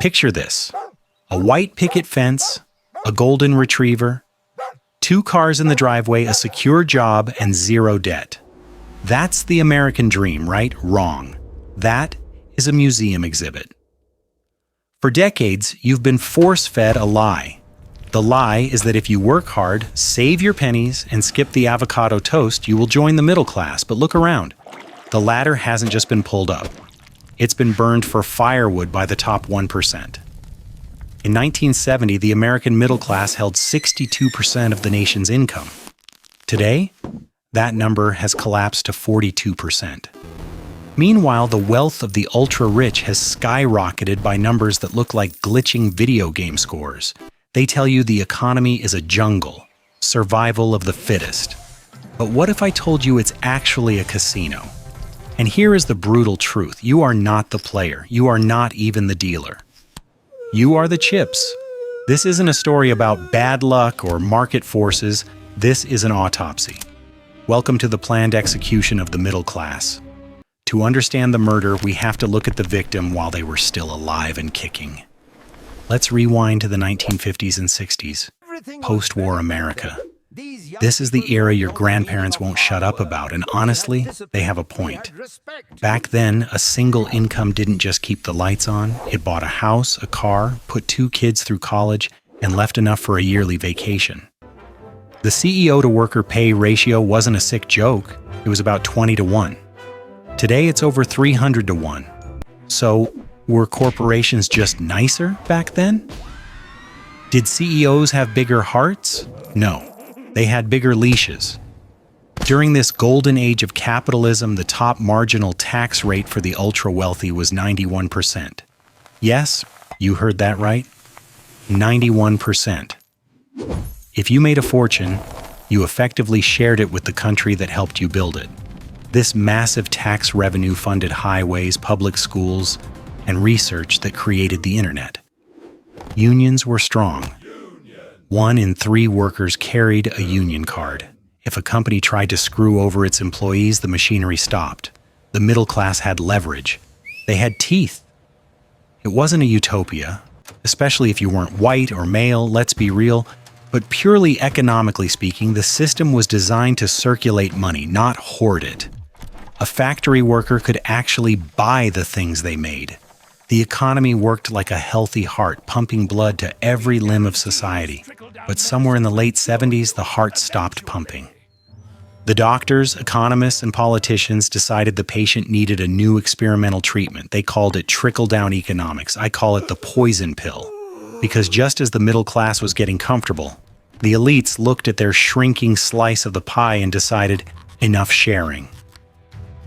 Picture this: a white picket fence, a golden retriever, 2 cars in the driveway, a secure job, and 0 debt. That's the American dream, right? Wrong. That is a museum exhibit. For decades, you've been force-fed a lie. The lie is that if you work hard, save your pennies, and skip the avocado toast, you will join the middle class. But look around. The ladder hasn't just been pulled up. It's been burned for firewood by the top 1%. In 1970, the American middle class held 62% of the nation's income. Today, that number has collapsed to 42%. Meanwhile, the wealth of the ultra-rich has skyrocketed by numbers that look like glitching video game scores. They tell you the economy is a jungle, survival of the fittest. But what if I told you it's actually a casino? And here is the brutal truth. You are not the player. You are not even the dealer. You are the chips. This isn't a story about bad luck or market forces. This is an autopsy. Welcome to the planned execution of the middle class. To understand the murder, we have to look at the victim while they were still alive and kicking. Let's rewind to the 1950s and 60s, post-war America. This is the era your grandparents won't shut up about, and honestly, they have a point. Back then, a single income didn't just keep the lights on. It bought a house, a car, put 2 kids through college, and left enough for a yearly vacation. The CEO to worker pay ratio wasn't a sick joke. It was about 20 to 1. Today, it's over 300 to 1. So, were corporations just nicer back then? Did CEOs have bigger hearts? No. They had bigger leashes. During this golden age of capitalism, the top marginal tax rate for the ultra-wealthy was 91%. Yes, you heard that right. 91%. If you made a fortune, you effectively shared it with the country that helped you build it. This massive tax revenue funded highways, public schools, and research that created the internet. Unions were strong. 1 in 3 workers carried a union card. If a company tried to screw over its employees, the machinery stopped. The middle class had leverage. They had teeth. It wasn't a utopia, especially if you weren't white or male, let's be real, but purely economically speaking, the system was designed to circulate money, not hoard it. A factory worker could actually buy the things they made. The economy worked like a healthy heart, pumping blood to every limb of society. But somewhere in the late 70s, the heart stopped pumping. The doctors, economists, and politicians decided the patient needed a new experimental treatment. They called it trickle-down economics. I call it the poison pill. Because just as the middle class was getting comfortable, the elites looked at their shrinking slice of the pie and decided, enough sharing.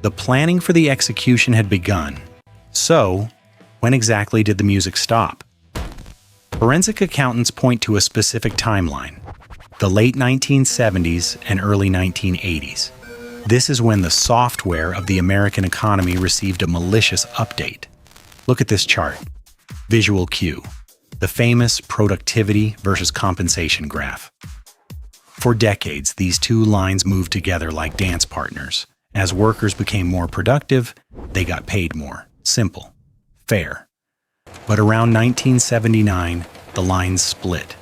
The planning for the execution had begun. So, when exactly did the music stop? Forensic accountants point to a specific timeline, the late 1970s and early 1980s. This is when the software of the American economy received a malicious update. Look at this chart. Visual cue. The famous productivity versus compensation graph. For decades, these 2 lines moved together like dance partners. As workers became more productive, they got paid more. Simple. Fair. But around 1979, the lines split.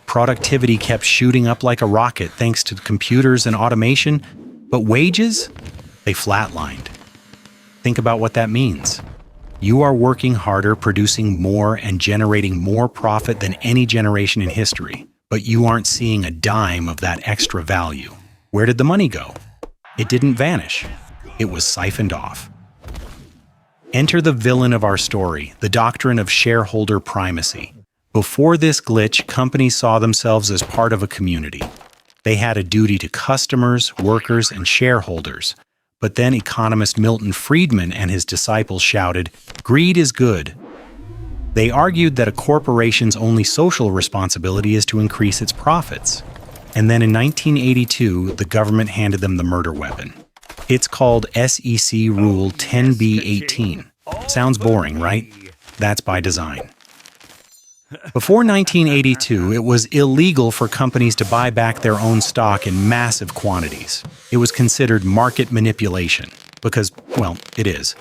Productivity kept shooting up like a rocket thanks to computers and automation, but wages? They flatlined. Think about what that means. You are working harder, producing more, and generating more profit than any generation in history, but you aren't seeing a dime of that extra value. Where did the money go? It didn't vanish. It was siphoned off. Enter the villain of our story, the doctrine of shareholder primacy. Before this glitch, companies saw themselves as part of a community. They had a duty to customers, workers, and shareholders. But then economist Milton Friedman and his disciples shouted, "Greed is good." They argued that a corporation's only social responsibility is to increase its profits. And then in 1982, the government handed them the murder weapon. It's called SEC Rule 10b-18. Sounds boring, right? That's by design. Before 1982, it was illegal for companies to buy back their own stock in massive quantities. It was considered market manipulation, because, well, it is.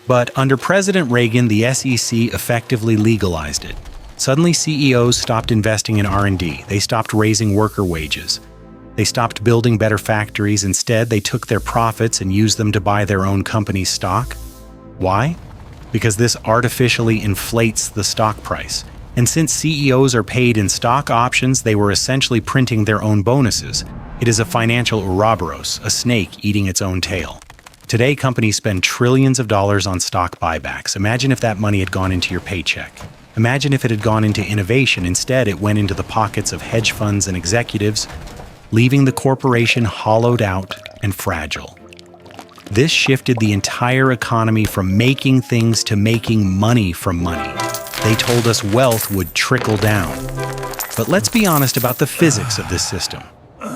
But under President Reagan, the SEC effectively legalized it. Suddenly, CEOs stopped investing in R&D. They stopped raising worker wages. They stopped building better factories. Instead, they took their profits and used them to buy their own company's stock. Why? Because this artificially inflates the stock price. And since CEOs are paid in stock options, they were essentially printing their own bonuses. It is a financial Ouroboros, a snake eating its own tail. Today, companies spend trillions of dollars on stock buybacks. Imagine if that money had gone into your paycheck. Imagine if it had gone into innovation. Instead, it went into the pockets of hedge funds and executives, leaving the corporation hollowed out and fragile. This shifted the entire economy from making things to making money from money. They told us wealth would trickle down. But let's be honest about the physics of this system.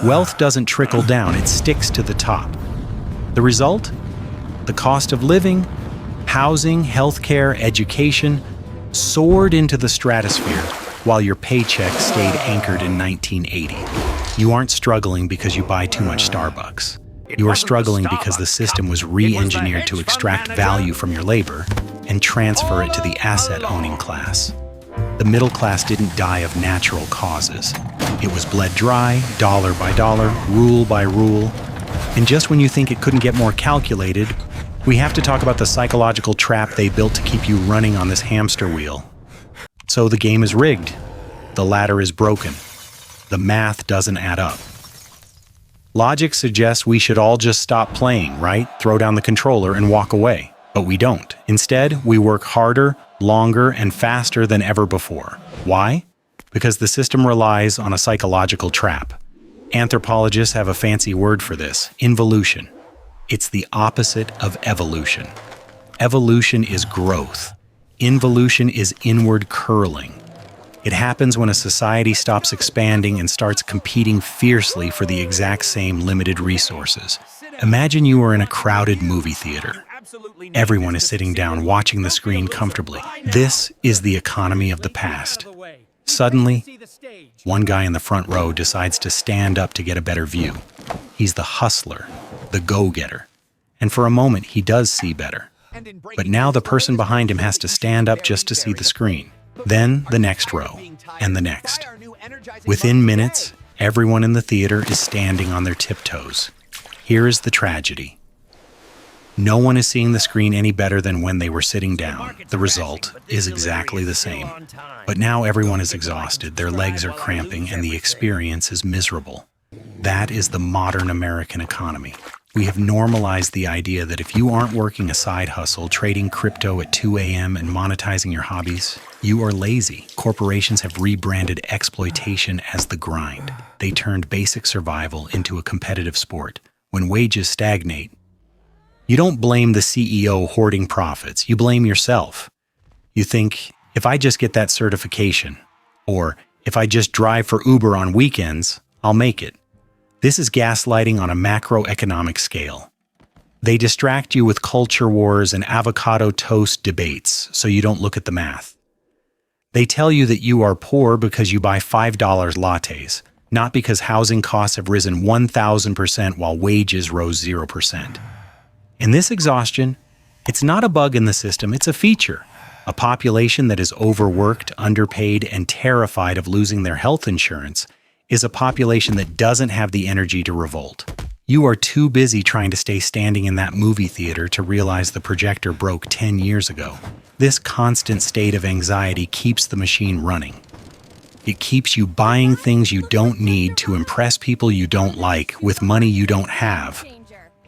Wealth doesn't trickle down, it sticks to the top. The result? The cost of living, housing, healthcare, education soared into the stratosphere while your paycheck stayed anchored in 1980. You aren't struggling because you buy too much Starbucks. You are struggling because the system was re-engineered to extract value from your labor and transfer it to the asset-owning class. The middle class didn't die of natural causes. It was bled dry, dollar by dollar, rule by rule. And just when you think it couldn't get more calculated, we have to talk about the psychological trap they built to keep you running on this hamster wheel. So the game is rigged. The ladder is broken. The math doesn't add up. Logic suggests we should all just stop playing, right? Throw down the controller and walk away. But we don't. Instead, we work harder, longer, and faster than ever before. Why? Because the system relies on a psychological trap. Anthropologists have a fancy word for this: involution. It's the opposite of evolution. Evolution is growth. Involution is inward curling. It happens when a society stops expanding and starts competing fiercely for the exact same limited resources. Imagine you are in a crowded movie theater. Everyone is sitting down watching the screen comfortably. This is the economy of the past. Suddenly, one guy in the front row decides to stand up to get a better view. He's the hustler, the go-getter. And for a moment, he does see better. But now the person behind him has to stand up just to see the screen. Then the next row, and the next. Within minutes, everyone in the theater is standing on their tiptoes. Here is the tragedy. No one is seeing the screen any better than when they were sitting down. The result is exactly the same. But now everyone is exhausted, their legs are cramping, and the experience is miserable. That is the modern American economy. We have normalized the idea that if you aren't working a side hustle, trading crypto at 2 a.m. and monetizing your hobbies, you are lazy. Corporations have rebranded exploitation as the grind. They turned basic survival into a competitive sport. When wages stagnate, you don't blame the CEO hoarding profits, you blame yourself. You think, if I just get that certification, or if I just drive for Uber on weekends, I'll make it. This is gaslighting on a macroeconomic scale. They distract you with culture wars and avocado toast debates so you don't look at the math. They tell you that you are poor because you buy $5 lattes, not because housing costs have risen 1,000% while wages rose 0%. In this exhaustion, it's not a bug in the system, it's a feature. A population that is overworked, underpaid, and terrified of losing their health insurance is a population that doesn't have the energy to revolt. You are too busy trying to stay standing in that movie theater to realize the projector broke 10 years ago. This constant state of anxiety keeps the machine running. It keeps you buying things you don't need to impress people you don't like with money you don't have,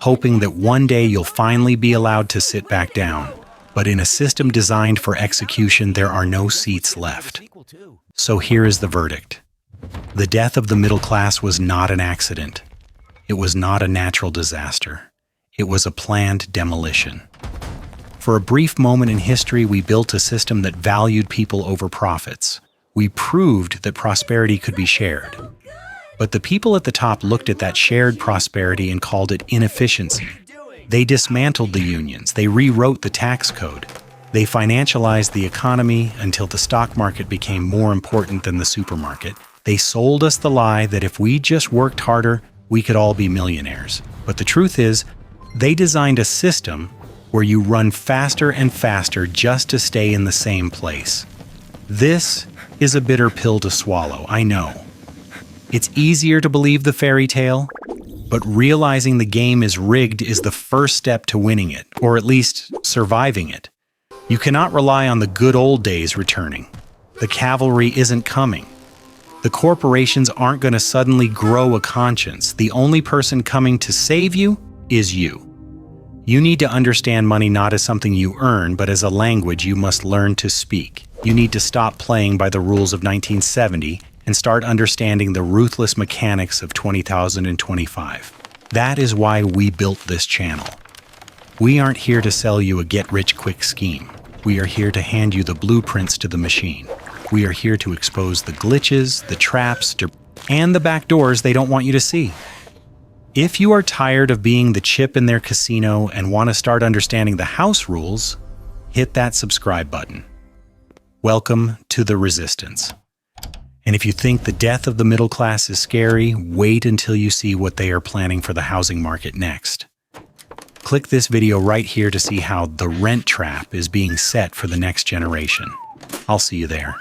hoping that one day you'll finally be allowed to sit back down. But in a system designed for execution, there are no seats left. So here is the verdict. The death of the middle class was not an accident. It was not a natural disaster. It was a planned demolition. For a brief moment in history, we built a system that valued people over profits. We proved that prosperity could be shared. But the people at the top looked at that shared prosperity and called it inefficiency. They dismantled the unions. They rewrote the tax code. They financialized the economy until the stock market became more important than the supermarket. They sold us the lie that if we just worked harder, we could all be millionaires. But the truth is, they designed a system where you run faster and faster just to stay in the same place. This is a bitter pill to swallow, I know. It's easier to believe the fairy tale, but realizing the game is rigged is the first step to winning it, or at least surviving it. You cannot rely on the good old days returning. The cavalry isn't coming. The corporations aren't going to suddenly grow a conscience. The only person coming to save you is you. You need to understand money not as something you earn, but as a language you must learn to speak. You need to stop playing by the rules of 1970 and start understanding the ruthless mechanics of 2025. That is why we built this channel. We aren't here to sell you a get-rich-quick scheme. We are here to hand you the blueprints to the machine. We are here to expose the glitches, the traps, and the back doors they don't want you to see. If you are tired of being the chip in their casino and want to start understanding the house rules, hit that subscribe button. Welcome to the Resistance. And if you think the death of the middle class is scary, wait until you see what they are planning for the housing market next. Click this video right here to see how the rent trap is being set for the next generation. I'll see you there.